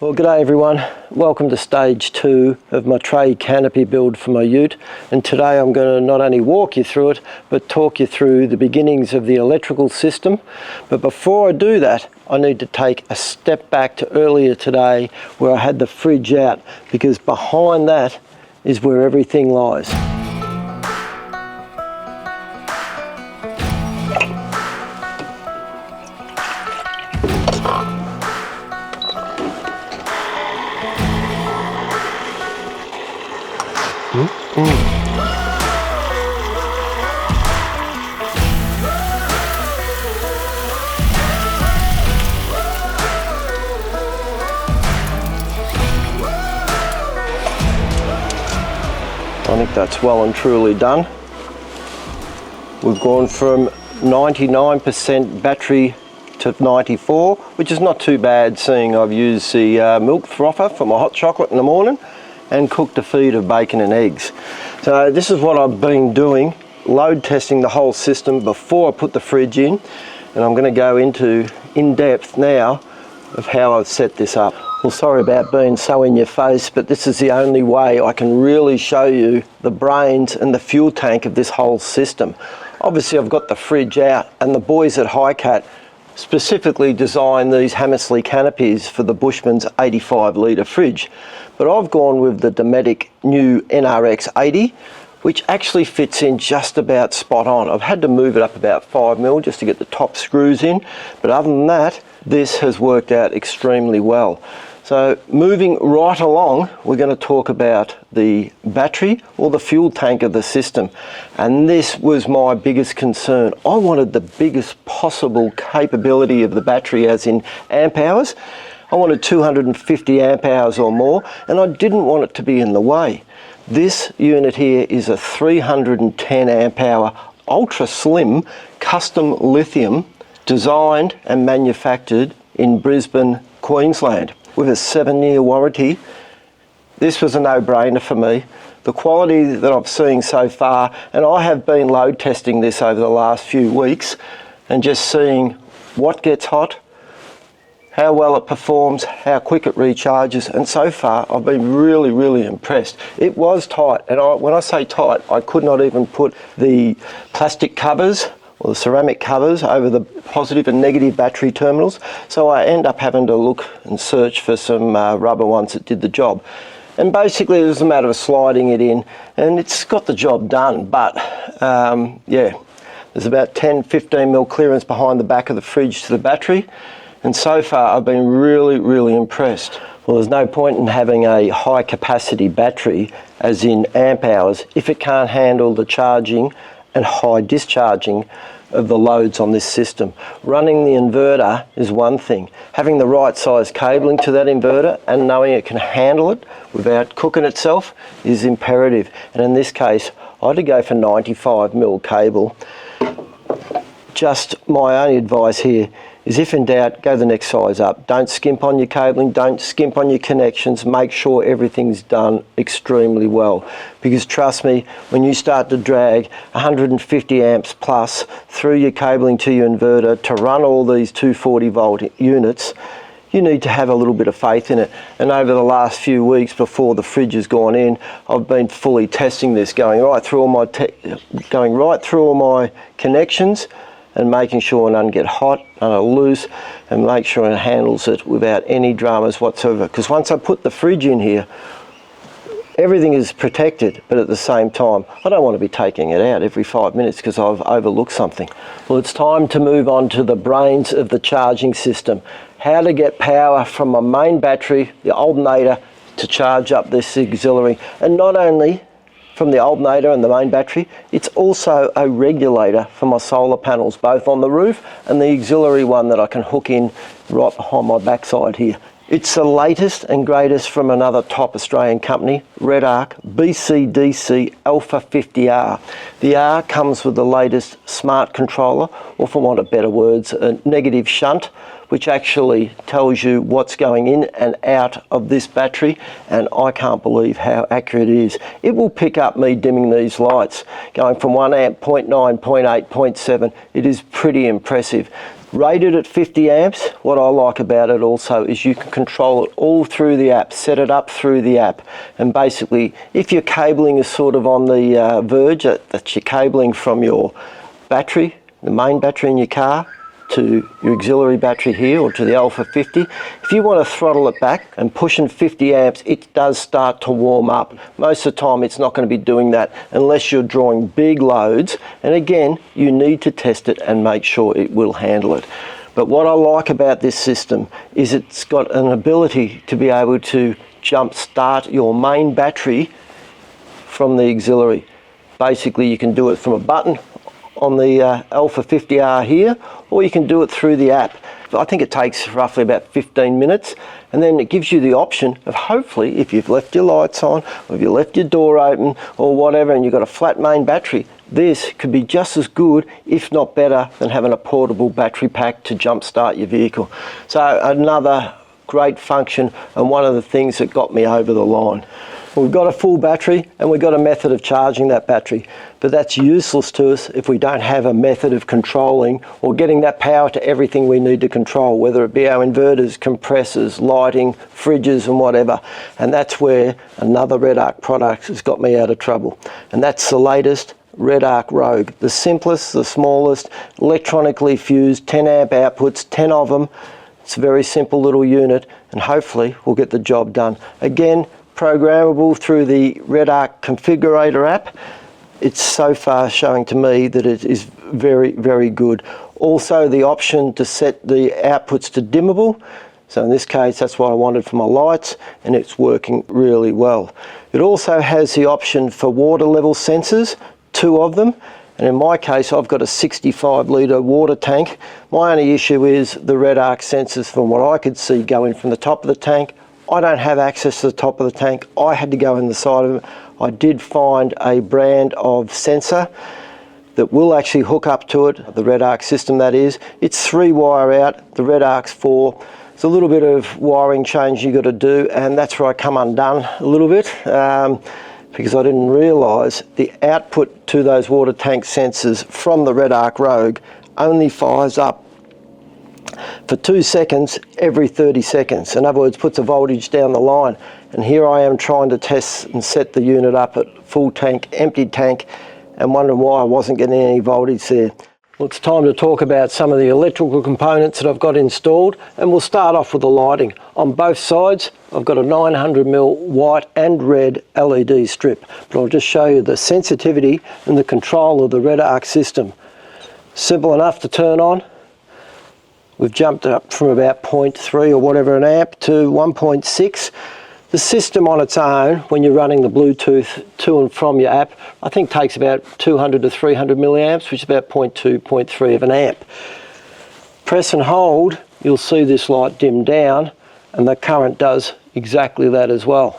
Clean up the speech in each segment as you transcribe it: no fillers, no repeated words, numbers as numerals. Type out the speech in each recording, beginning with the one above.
Well, g'day everyone. Welcome to stage 2 of my tray canopy build for my ute. And today I'm going to not only walk you through it, but talk you through the beginnings of the electrical system. But before I do that, I need to take a step back to earlier today where I had the fridge out, because behind that is where everything lies. I think that's well and truly done. We've gone from 99% battery to 94, which is not too bad, seeing I've used the milk frother for my hot chocolate in the morning and cooked a feed of bacon and eggs. So this is what I've been doing, load testing the whole system before I put the fridge in, and I'm going to go into in depth now of how I've set this up. Well, sorry about being so in your face, but this is the only way I can really show you the brains and the fuel tank of this whole system. Obviously I've got the fridge out, and the boys at Highcat specifically designed these Hammersley canopies for the Bushman's 85 litre fridge. But I've gone with the Dometic new NRX 80, which actually fits in just about spot on. I've had to move it up about 5mm just to get the top screws in, but other than that, this has worked out extremely well. So moving right along, we're going to talk about the battery or the fuel tank of the system. And this was my biggest concern. I wanted the biggest possible capability of the battery, as in amp hours. I wanted 250 amp hours or more, and I didn't want it to be in the way. This unit here is a 310 amp hour ultra slim custom lithium, designed and manufactured in Brisbane, Queensland, with a 7-year warranty. This was a no-brainer for me. The quality that I've seen so far, and I have been load testing this over the last few weeks and just seeing what gets hot, how well it performs, how quick it recharges, and so far I've been really impressed. It was tight, and when I say tight, I could not even put the plastic covers or the ceramic covers over the positive and negative battery terminals, so I end up having to look and search for some rubber ones that did the job. And basically it was a matter of sliding it in, and it's got the job done. But yeah, there's about 10-15mm clearance behind the back of the fridge to the battery, and so far I've been really impressed. Well, there's no point in having a high capacity battery, as in amp hours, if it can't handle the charging and high discharging of the loads on this system. Running the inverter is one thing. Having the right size cabling to that inverter and knowing it can handle it without cooking itself is imperative. And in this case, I had to go for 95mm cable. Just my only advice here is, if in doubt, go the next size up. Don't skimp on your cabling, don't skimp on your connections. Make sure everything's done extremely well, because trust me, when you start to drag 150 amps plus through your cabling to your inverter to run all these 240 volt units, you need to have a little bit of faith in it. And over the last few weeks before the fridge has gone in, I've been fully testing this, going right through all my connections and making sure none get hot, none are loose, and make sure it handles it without any dramas whatsoever. Because once I put the fridge in here, everything is protected, but at the same time, I don't want to be taking it out every 5 minutes because I've overlooked something. Well, it's time to move on to the brains of the charging system. How to get power from my main battery, the alternator, to charge up this auxiliary. And not only from the alternator and the main battery, it's also a regulator for my solar panels, both on the roof and the auxiliary one that I can hook in right behind my backside here. It's the latest and greatest from another top Australian company, Red Arc BCDC Alpha 50R. The R comes with the latest smart controller, or for want of better words, a negative shunt, which actually tells you what's going in and out of this battery, and I can't believe how accurate it is. It will pick up me dimming these lights, going from 1 amp, 0.9, 0.8, 0.7. It is pretty impressive. Rated at 50 amps, what I like about it also is you can control it all through the app, set it up through the app. And basically, if your cabling is sort of on the verge, that's your cabling from your battery, the main battery in your car, to your auxiliary battery here, or to the Alpha 50. If you want to throttle it back and pushing 50 amps, it does start to warm up. Most of the time it's not going to be doing that unless you're drawing big loads, and again, you need to test it and make sure it will handle it. But what I like about this system is it's got an ability to be able to jump start your main battery from the auxiliary. Basically, you can do it from a button on the Alpha 50R here, or you can do it through the app. I think it takes roughly about 15 minutes, and then it gives you the option of, hopefully, if you've left your lights on, or if you left your door open, or whatever, and you've got a flat main battery, this could be just as good, if not better, than having a portable battery pack to jumpstart your vehicle. So another great function, and one of the things that got me over the line. We've got a full battery and we've got a method of charging that battery, but that's useless to us if we don't have a method of controlling or getting that power to everything we need to control, whether it be our inverters, compressors, lighting, fridges and whatever. And that's where another Red Arc product has got me out of trouble, and that's the latest Red Arc Rogue. The simplest, the smallest, electronically fused, 10 amp outputs, 10 of them. It's a very simple little unit, and hopefully we'll get the job done. Again, programmable through the Red Arc configurator app. It's so far showing to me that it is very, very good. Also the option to set the outputs to dimmable. So in this case, that's what I wanted for my lights, and it's working really well. It also has the option for water level sensors, 2 of them. And in my case, I've got a 65-litre water tank. My only issue is the Red Arc sensors, from what I could see, going from the top of the tank. I don't have access to the top of the tank. I had to go in the side of it. I did find a brand of sensor that will actually hook up to it, the Red Arc system that is. It's 3 wire out, the Red Arc's 4. It's a little bit of wiring change you got to do, and that's where I come undone a little bit because I didn't realise the output to those water tank sensors from the Red Arc Rogue only fires up for 2 seconds every 30 seconds. In other words, puts a voltage down the line. And here I am trying to test and set the unit up at full tank, empty tank, and wondering why I wasn't getting any voltage there. Well, it's time to talk about some of the electrical components that I've got installed, and we'll start off with the lighting. On both sides, I've got a 900mm white and red LED strip, but I'll just show you the sensitivity and the control of the Red Arc system. Simple enough to turn on. We've jumped up from about 0.3 or whatever an amp to 1.6. The system on its own, when you're running the Bluetooth to and from your app, I think takes about 200 to 300 milliamps, which is about 0.2, 0.3 of an amp. Press and hold, you'll see this light dim down, and the current does exactly that as well.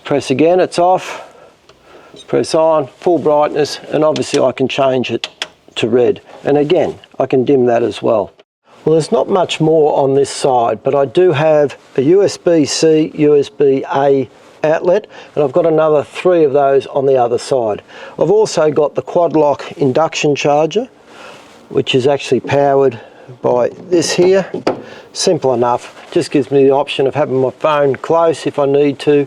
Press again, it's off. Press on, full brightness, and obviously I can change it to red. And again, I can dim that as well. Well, there's not much more on this side, but I do have a USB-C, USB-A outlet, and I've got another 3 of those on the other side. I've also got the quad lock induction charger, which is actually powered by this here. Simple enough, just gives me the option of having my phone close if I need to,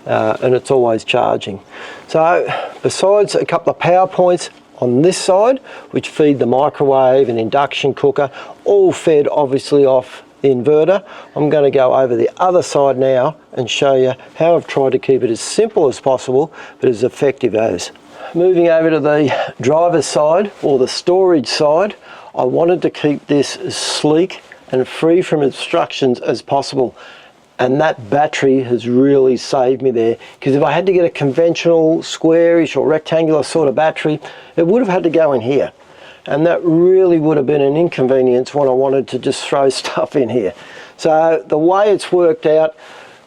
and it's always charging. So besides a couple of power points on this side, which feed the microwave and induction cooker, all fed obviously off the inverter, I'm going to go over the other side now and show you how I've tried to keep it as simple as possible, but as effective as. Moving over to the driver's side, or the storage side, I wanted to keep this as sleek and free from obstructions as possible. And that battery has really saved me there, because if I had to get a conventional squarish or rectangular sort of battery, it would have had to go in here, and that really would have been an inconvenience when I wanted to just throw stuff in here. So the way it's worked out,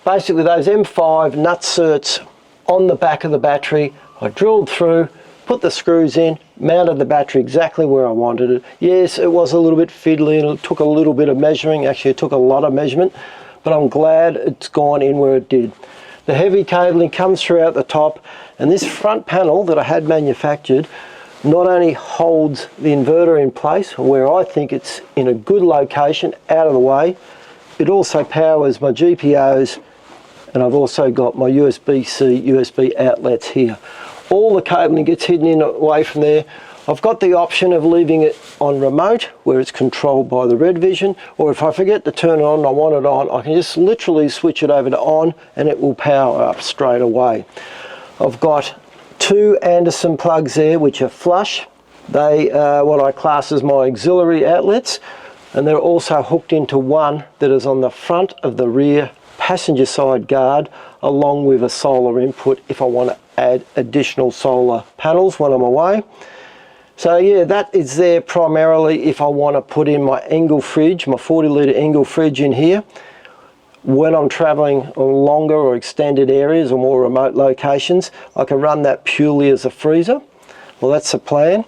basically those M5 nut certs on the back of the battery, I drilled through, put the screws in, mounted the battery exactly where I wanted it. Yes, it was a little bit fiddly and it took a little bit of measuring. Actually, it took a lot of measurement, but I'm glad it's gone in where it did. The heavy cabling comes throughout the top, and this front panel that I had manufactured not only holds the inverter in place where I think it's in a good location, out of the way, it also powers my GPOs, and I've also got my USB-C, USB outlets here. All the cabling gets hidden in away from there. I've got the option of leaving it on remote where it's controlled by the Red Vision, or if I forget to turn it on and I want it on, I can just literally switch it over to on and it will power up straight away. I've got 2 Anderson plugs there which are flush. They are what I class as my auxiliary outlets, and they're also hooked into one that is on the front of the rear passenger side guard, along with a solar input if I want to add additional solar panels when I'm away. So yeah, that is there primarily if I want to put in my Engel fridge, my 40 litre Engel fridge in here. When I'm travelling on longer or extended areas or more remote locations, I can run that purely as a freezer. Well, that's the plan.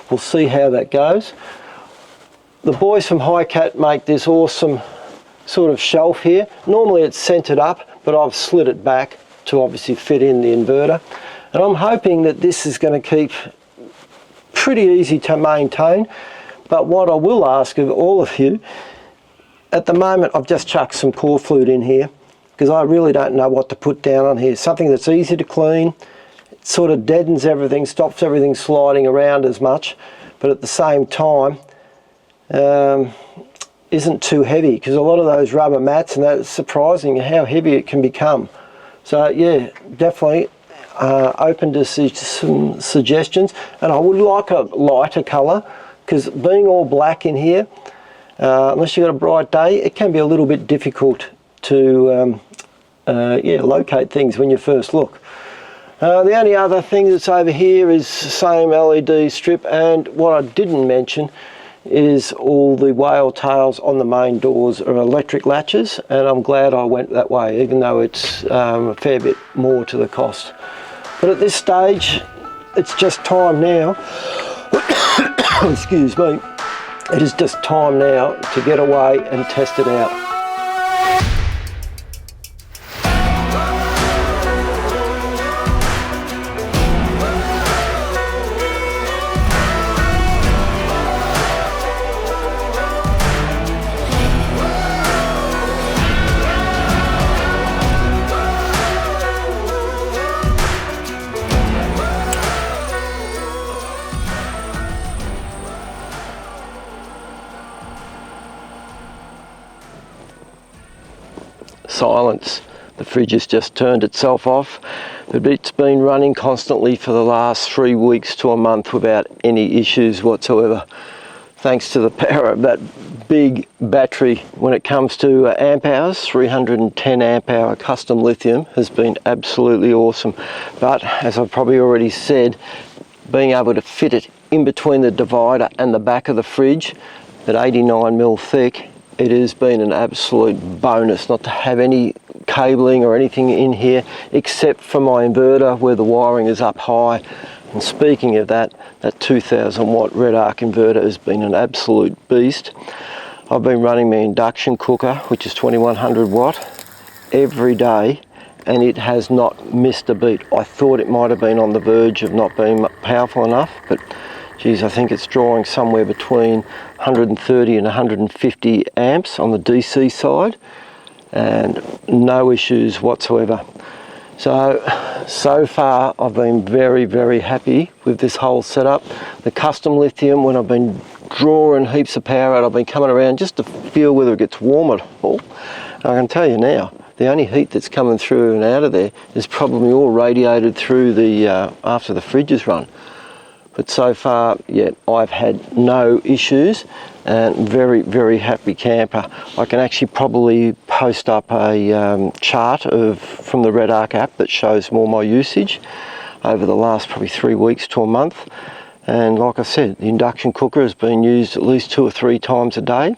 We'll see how that goes. The boys from Hi-Cat make this awesome sort of shelf here. Normally it's centered up, but I've slid it back to obviously fit in the inverter. And I'm hoping that this is going to keep pretty easy to maintain. But what I will ask of all of you, at the moment I've just chucked some core fluid in here because I really don't know what to put down on here. Something that's easy to clean, it sort of deadens everything, stops everything sliding around as much, but at the same time isn't too heavy, because a lot of those rubber mats and that, it's surprising how heavy it can become. So yeah, definitely open to some suggestions, and I would like a lighter colour, because being all black in here, unless you've got a bright day, it can be a little bit difficult to locate things when you first look. The only other thing that's over here is the same LED strip, and what I didn't mention is all the whale tails on the main doors are electric latches, and I'm glad I went that way, even though it's a fair bit more to the cost. But at this stage, it's just time now, excuse me, it is just time now to get away and test it out. Silence. The fridge has just turned itself off, but it's been running constantly for the last 3 weeks to a month without any issues whatsoever, thanks to the power of that big battery. When it comes to amp hours, 310 amp hour custom lithium has been absolutely awesome. But as I've probably already said, being able to fit it in between the divider and the back of the fridge at 89mm thick, it has been an absolute bonus not to have any cabling or anything in here except for my inverter where the wiring is up high. And speaking of that, that 2000 watt Red Arc inverter has been an absolute beast. I've been running my induction cooker, which is 2100 watt, every day, and it has not missed a beat. I thought it might have been on the verge of not being powerful enough, but geez, I think it's drawing somewhere between 130 and 150 amps on the DC side, and no issues whatsoever. So far I've been very, very happy with this whole setup. The custom lithium, when I've been drawing heaps of power out, I've been coming around just to feel whether it gets warm at all. And I can tell you now, the only heat that's coming through and out of there is probably all radiated through the after the fridge is run. But so far, yeah, I've had no issues, and very, very happy camper. I can actually probably post up a chart from the Red Arc app that shows more my usage over the last probably 3 weeks to a month. And like I said, the induction cooker has been used at least 2 or 3 times a day,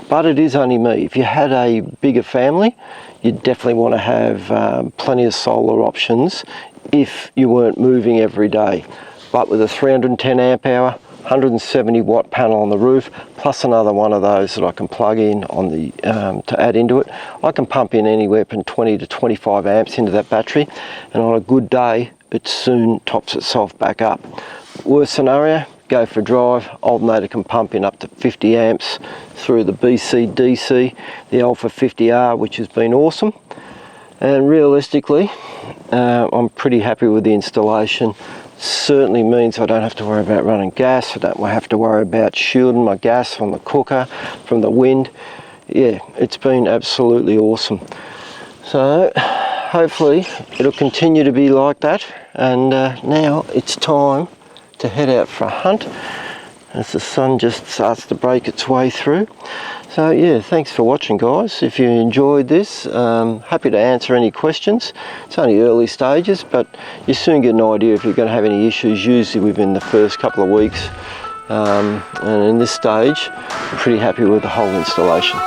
but it is only me. If you had a bigger family, you'd definitely want to have plenty of solar options if you weren't moving every day. But with a 310 amp hour, 170 watt panel on the roof, plus another one of those that I can plug in on the to add into it, I can pump in anywhere from 20 to 25 amps into that battery, and on a good day, it soon tops itself back up. worst scenario, go for a drive. Alternator can pump in up to 50 amps through the BC DC, the Alpha 50R, which has been awesome. And realistically, I'm pretty happy with the installation. Certainly means I don't have to worry about running gas. I don't have to worry about shielding my gas on the cooker from the wind. Yeah, it's been absolutely awesome. So hopefully it'll continue to be like that. And now it's time to head out for a hunt as the sun just starts to break its way through. So yeah, thanks for watching, guys. If you enjoyed this, happy to answer any questions. It's only early stages, but you soon get an idea if you're going to have any issues, usually within the first couple of weeks. And in this stage, I'm pretty happy with the whole installation.